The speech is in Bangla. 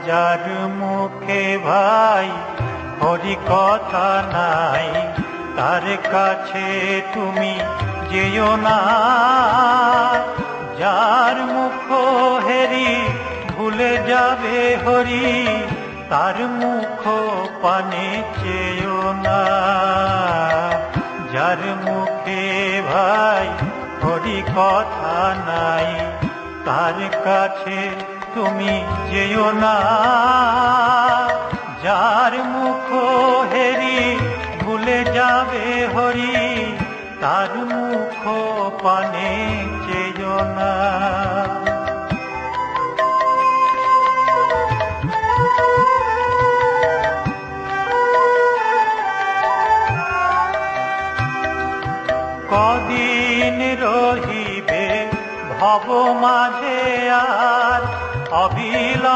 যার মুখে ভাই হরি কথা নাই, তার কাছে তুমি যেও না। যার মুখ হেরি ভুলে যাবে হরি, তার মুখ পানে চেয়েও না। যার মুখে ভাই হরি কথা নাই, তার কাছে তুমি যেও না। যার মুখ হেরি ভুলে যাবে হরি, তার মুখ পানে চেয়েও না। কদিন রহিবে ভব মাঝে আর অবিলম্বে